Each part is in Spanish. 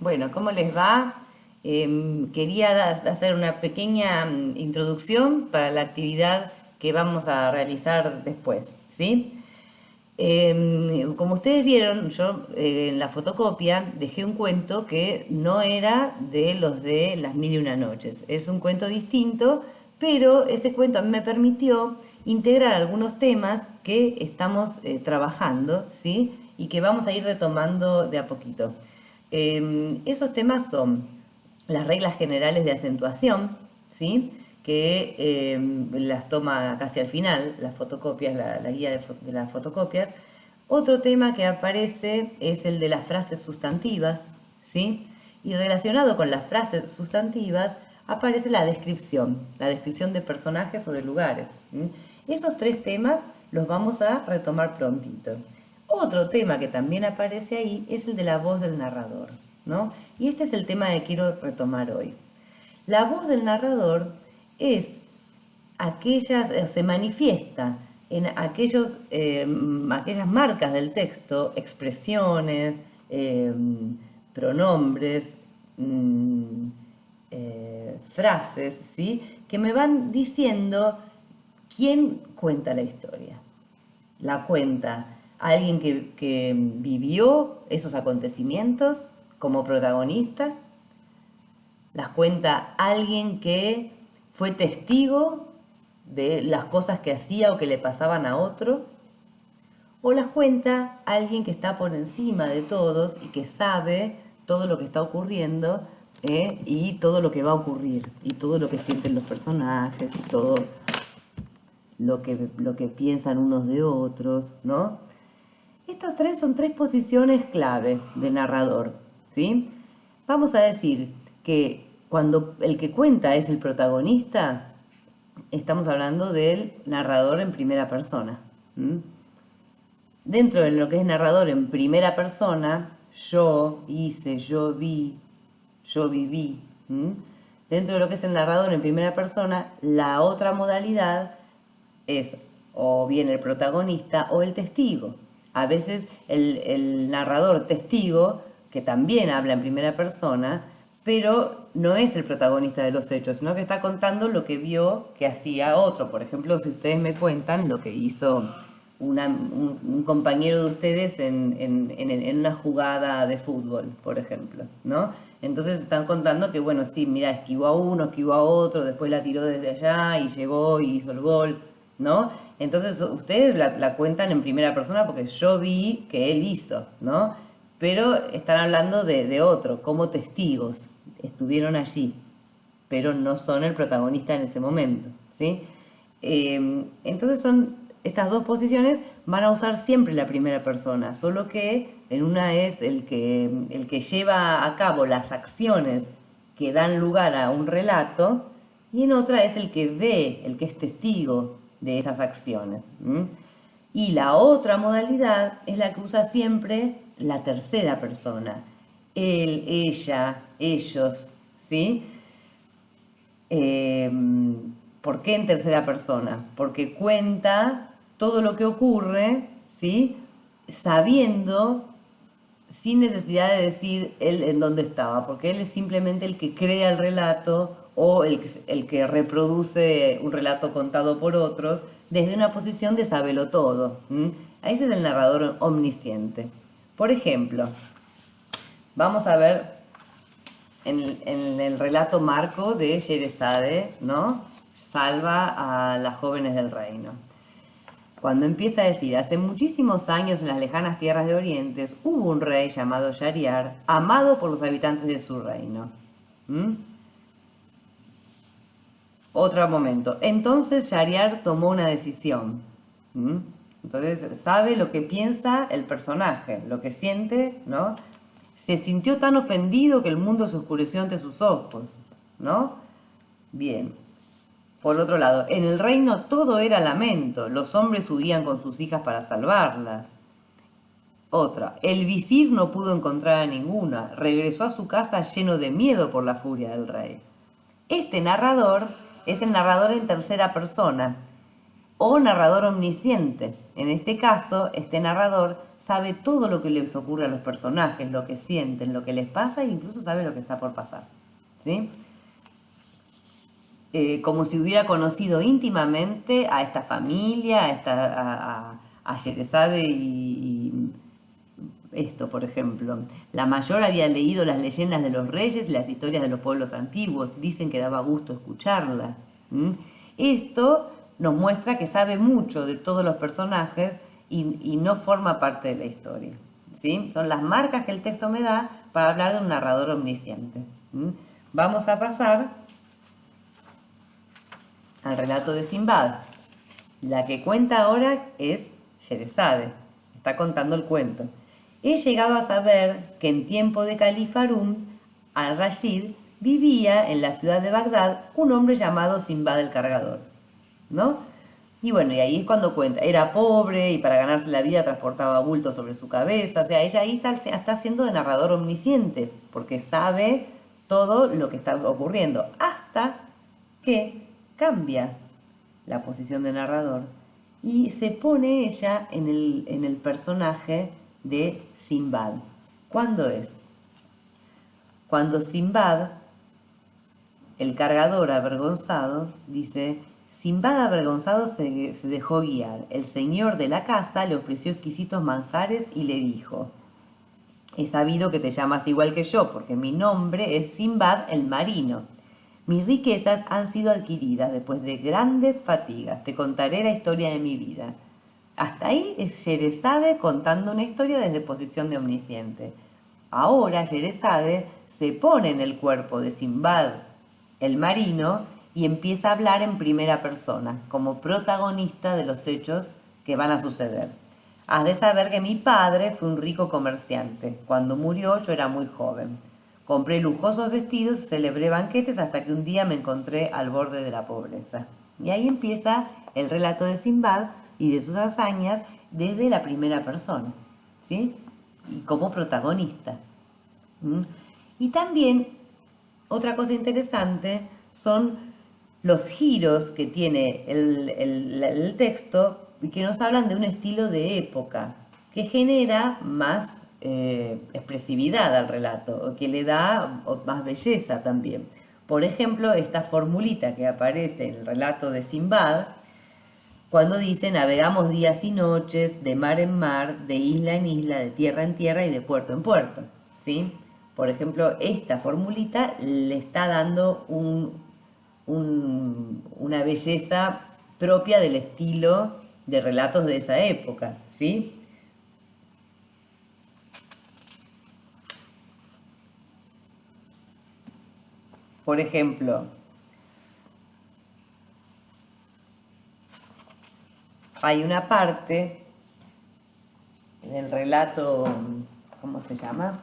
Bueno, ¿cómo les va? Quería hacer una pequeña introducción para la actividad que vamos a realizar después, ¿sí? Como ustedes vieron, yo en la fotocopia dejé un cuento que no era de los de Las Mil y Una Noches. Es un cuento distinto, pero ese cuento a mí me permitió integrar algunos temas que estamos trabajando, ¿sí? Y que vamos a ir retomando de a poquito. Esos temas son las reglas generales de acentuación, ¿sí? Que las toma casi al final, las fotocopias, la guía de las fotocopias. Otro tema que aparece es el de las frases sustantivas, ¿sí? Y relacionado con las frases sustantivas aparece la descripción de personajes o de lugares. ¿Sí? Esos tres temas los vamos a retomar prontito. Otro tema que también aparece ahí es el de la voz del narrador, ¿no? Y este es el tema que quiero retomar hoy. La voz del narrador es se manifiesta en aquellas marcas del texto, expresiones, pronombres, frases, ¿sí? Que me van diciendo quién cuenta la historia. La cuenta alguien que vivió esos acontecimientos como protagonista, las cuenta alguien que fue testigo de las cosas que hacía o que le pasaban a otro, o las cuenta alguien que está por encima de todos y que sabe todo lo que está ocurriendo y todo lo que va a ocurrir, y todo lo que sienten los personajes, y todo lo que piensan unos de otros, ¿no? Estos tres son tres posiciones clave de narrador, ¿sí? Vamos a decir que cuando el que cuenta es el protagonista, estamos hablando del narrador en primera persona. Dentro de lo que es narrador en primera persona, yo hice, yo vi, yo viví. Dentro de lo que es el narrador en primera persona, la otra modalidad es o bien el protagonista o el testigo. A veces el narrador testigo, que también habla en primera persona, pero no es el protagonista de los hechos, sino que está contando lo que vio que hacía otro. Por ejemplo, si ustedes me cuentan lo que hizo un compañero de ustedes en una jugada de fútbol, por ejemplo, ¿no? Entonces están contando que, bueno, sí, mira, esquivó a uno, esquivó a otro, después la tiró desde allá y llegó y hizo el gol, ¿no? Entonces ustedes la cuentan en primera persona porque yo vi que él hizo, ¿no? Pero están hablando de otro, como testigos, estuvieron allí, pero no son el protagonista en ese momento, ¿sí? Entonces estas dos posiciones van a usar siempre la primera persona, solo que en una es el que lleva a cabo las acciones que dan lugar a un relato, y en otra es el que ve, el que es testigo de esas acciones. Y la otra modalidad es la que usa siempre la tercera persona. Él, ella, ellos, ¿sí? ¿Por qué en tercera persona? Porque cuenta todo lo que ocurre, ¿sí? Sabiendo, sin necesidad de decir él en dónde estaba, porque él es simplemente el que crea el relato o el que reproduce un relato contado por otros desde una posición de sábelo todo. Ahí es el narrador omnisciente. Por ejemplo, vamos a ver en el relato marco de Sherezade, ¿no? Salva a las jóvenes del reino. Cuando empieza a decir, hace muchísimos años en las lejanas tierras de Orientes hubo un rey llamado Shahryar, amado por los habitantes de su reino. Otro momento. Entonces Shahryar tomó una decisión. Entonces sabe lo que piensa el personaje, lo que siente, ¿no? Se sintió tan ofendido que el mundo se oscureció ante sus ojos, ¿no? Bien. Por otro lado, en el reino todo era lamento, los hombres huían con sus hijas para salvarlas. Otra, el visir no pudo encontrar a ninguna, regresó a su casa lleno de miedo por la furia del rey. Este narrador es el narrador en tercera persona o narrador omnisciente, En este caso, este narrador sabe todo lo que les ocurre a los personajes, lo que sienten, lo que les pasa e incluso sabe lo que está por pasar. ¿Sí? Como si hubiera conocido íntimamente a esta familia, a Sheresade y esto, por ejemplo. La mayor había leído las leyendas de los reyes y las historias de los pueblos antiguos. Dicen que daba gusto escucharla. Esto nos muestra que sabe mucho de todos los personajes y no forma parte de la historia. ¿Sí? Son las marcas que el texto me da para hablar de un narrador omnisciente. Vamos a pasar al relato de Simbad. La que cuenta ahora es Sheresade. Está contando el cuento. He llegado a saber que en tiempo de Califa Harún al-Rashid vivía en la ciudad de Bagdad un hombre llamado Simbad el Cargador, ¿no? Y bueno, y ahí es cuando cuenta, era pobre y para ganarse la vida transportaba bultos sobre su cabeza, o sea, ella ahí está siendo de narrador omnisciente, porque sabe todo lo que está ocurriendo, hasta que cambia la posición de narrador y se pone ella en el personaje de Simbad. ¿Cuándo es? Cuando Simbad, el cargador avergonzado, dice: Simbad avergonzado se dejó guiar. El señor de la casa le ofreció exquisitos manjares y le dijo: he sabido que te llamas igual que yo, porque mi nombre es Simbad el marino. Mis riquezas han sido adquiridas después de grandes fatigas. Te contaré la historia de mi vida. Hasta ahí es Sheresade contando una historia desde posición de omnisciente. Ahora Sheresade se pone en el cuerpo de Simbad el marino y empieza a hablar en primera persona, como protagonista de los hechos que van a suceder. Has de saber que mi padre fue un rico comerciante. Cuando murió yo era muy joven. Compré lujosos vestidos y celebré banquetes hasta que un día me encontré al borde de la pobreza. Y ahí empieza el relato de Simbad y de sus hazañas desde la primera persona, ¿sí? Y como protagonista. Y también, otra cosa interesante son los giros que tiene el texto y que nos hablan de un estilo de época que genera más expresividad al relato, o que le da más belleza también. Por ejemplo, esta formulita que aparece en el relato de Simbad, cuando dice: navegamos días y noches, de mar en mar, de isla en isla, de tierra en tierra y de puerto en puerto, ¿sí? Por ejemplo, esta formulita le está dando una belleza propia del estilo de relatos de esa época, ¿sí? Por ejemplo, hay una parte en el relato, ¿cómo se llama?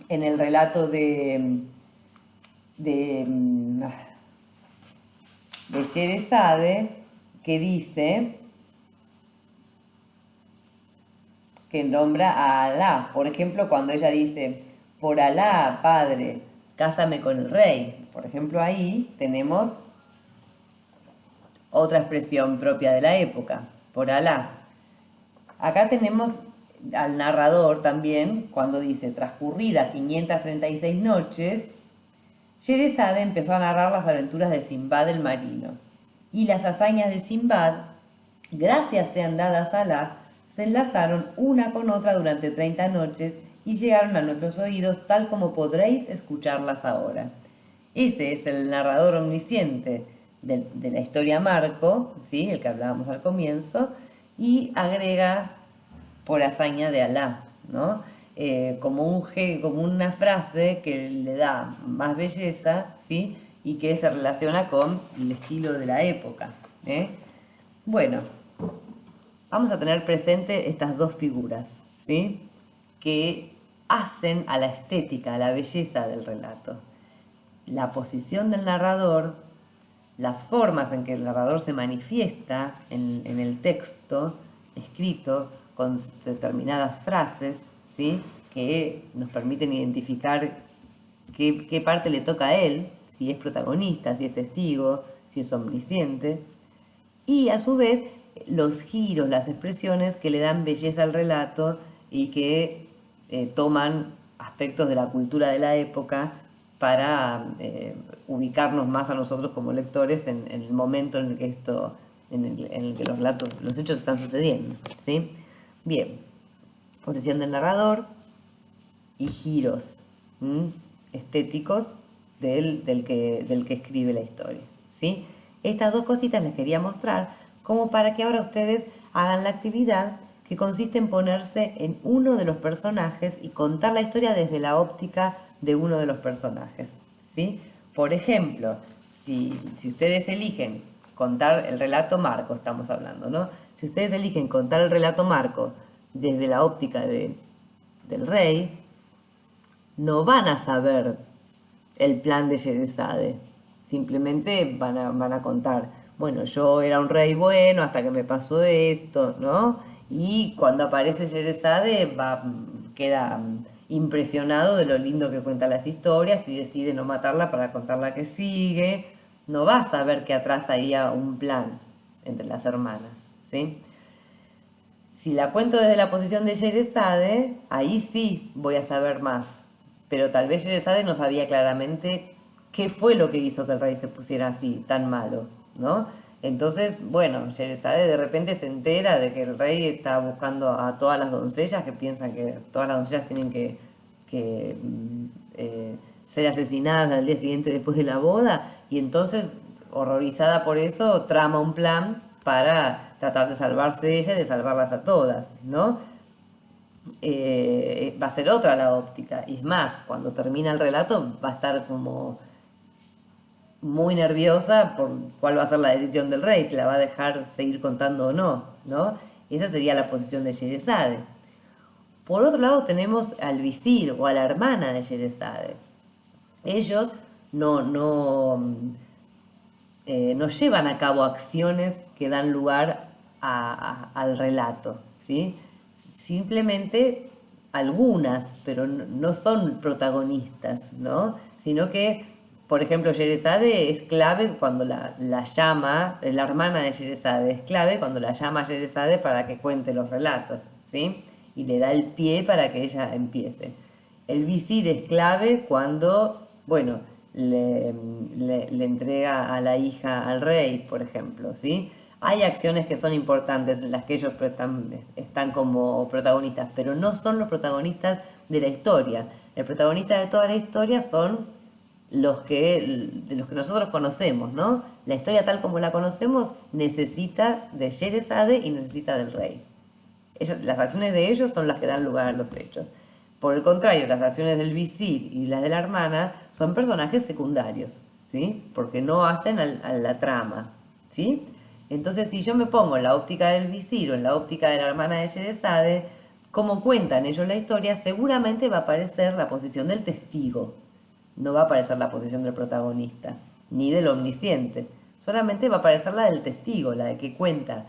En el relato de Sheresade, que dice que nombra a Alá. Por ejemplo, cuando ella dice: por Alá, padre, cásame con el rey. Por ejemplo, ahí tenemos otra expresión propia de la época, por Alá. Acá tenemos al narrador también, cuando dice: transcurridas 536 noches, Sheresade empezó a narrar las aventuras de Simbad el marino. Y las hazañas de Simbad, gracias sean dadas a Alá, se enlazaron una con otra durante 30 noches y llegaron a nuestros oídos tal como podréis escucharlas ahora. Ese es el narrador omnisciente de la historia Marco, ¿sí? El que hablábamos al comienzo, y agrega por hazaña de Alá, ¿no? Como una frase que le da más belleza, ¿sí? Y que se relaciona con el estilo de la época. Bueno, vamos a tener presente estas dos figuras, ¿sí? Que hacen a la estética, a la belleza del relato. La posición del narrador, las formas en que el narrador se manifiesta en el texto escrito con determinadas frases, ¿sí? Que nos permiten identificar qué parte le toca a él, si es protagonista, si es testigo, si es omnisciente. Y a su vez los giros, las expresiones que le dan belleza al relato y que toman aspectos de la cultura de la época para ubicarnos más a nosotros como lectores en el momento en el que en el que los relatos, los hechos están sucediendo, ¿sí? Bien, posición del narrador y giros estéticos del que escribe la historia, ¿sí? Estas dos cositas les quería mostrar como para que ahora ustedes hagan la actividad que consiste en ponerse en uno de los personajes y contar la historia desde la óptica de uno de los personajes, ¿sí? Por ejemplo, si ustedes eligen contar el relato Marco, estamos hablando, ¿no? Si ustedes eligen contar el relato Marco desde la óptica del rey, no van a saber el plan de Sherezade. Simplemente van a contar, bueno, yo era un rey bueno hasta que me pasó esto, ¿no? Y cuando aparece Sherezade queda impresionado de lo lindo que cuenta las historias y decide no matarla para contar la que sigue. No va a saber que atrás había un plan entre las hermanas, ¿sí? Si la cuento desde la posición de Sherezade, ahí sí voy a saber más. Pero tal vez Sherezade no sabía claramente qué fue lo que hizo que el rey se pusiera así, tan malo, ¿no? Entonces, bueno, Sherezade de repente se entera de que el rey está buscando a todas las doncellas, que piensan que todas las doncellas tienen que ser asesinadas al día siguiente después de la boda, y entonces, horrorizada por eso, trama un plan para tratar de salvarse de ella y de salvarlas a todas, ¿no? Va a ser otra la óptica. Y es más, cuando termina el relato va a estar como muy nerviosa por cuál va a ser la decisión del rey, si la va a dejar seguir contando o no, ¿no? Esa sería la posición de Sherezade. Por otro lado tenemos al visir o a la hermana de Sherezade. Ellos no llevan a cabo acciones que dan lugar al relato, ¿sí? Simplemente algunas, pero no son protagonistas, ¿no? Sino que, por ejemplo, Sherezade es clave cuando la llama, la hermana de Sherezade es clave cuando la llama a Sherezade para que cuente los relatos, ¿sí? Y le da el pie para que ella empiece. El visir es clave cuando, bueno, le entrega a la hija al rey, por ejemplo, ¿sí? Hay acciones que son importantes en las que ellos están como protagonistas, pero no son los protagonistas de la historia. El protagonista de toda la historia son de los que nosotros conocemos, ¿no? La historia tal como la conocemos necesita de Sherezade y necesita del rey. Las acciones de ellos son las que dan lugar a los hechos. Por el contrario, las acciones del visir y las de la hermana son personajes secundarios, ¿sí? Porque no hacen a la trama, ¿sí? Entonces, si yo me pongo en la óptica del visir o en la óptica de la hermana de Sherezade, como cuentan ellos la historia, seguramente va a aparecer la posición del testigo. No va a aparecer la posición del protagonista, ni del omnisciente. Solamente va a aparecer la del testigo, la de que cuenta,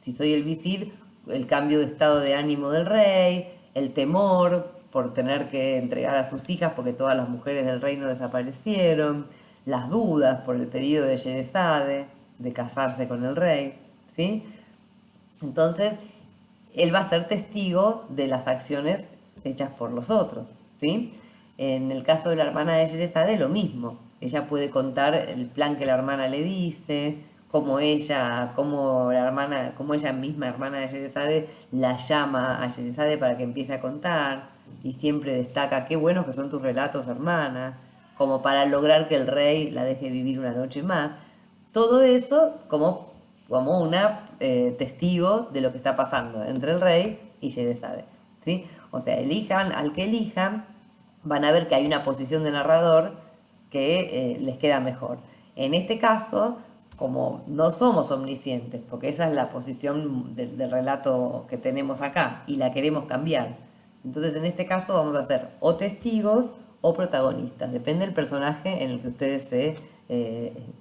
si soy el visir, el cambio de estado de ánimo del rey, el temor por tener que entregar a sus hijas porque todas las mujeres del reino desaparecieron, las dudas por el pedido de Sherezade de casarse con el rey, ¿sí? Entonces, él va a ser testigo de las acciones hechas por los otros, ¿sí? En el caso de la hermana de Sherezade, lo mismo. Ella puede contar el plan que la hermana le dice, como ella misma, hermana de Sherezade, la llama a Sherezade para que empiece a contar, y siempre destaca, qué buenos que son tus relatos, hermana, como para lograr que el rey la deje vivir una noche más. Todo eso como una testigo de lo que está pasando entre el rey y Sherezade, ¿sí? O sea, elijan al que elijan, van a ver que hay una posición de narrador que les queda mejor. En este caso, como no somos omniscientes, porque esa es la posición del relato que tenemos acá y la queremos cambiar. Entonces, en este caso vamos a ser o testigos o protagonistas. Depende del personaje en el que ustedes se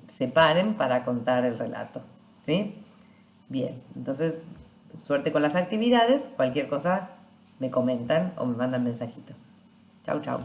separen para contar el relato, ¿sí? Bien, entonces, suerte con las actividades. Cualquier cosa me comentan o me mandan mensajito. Chau, chau.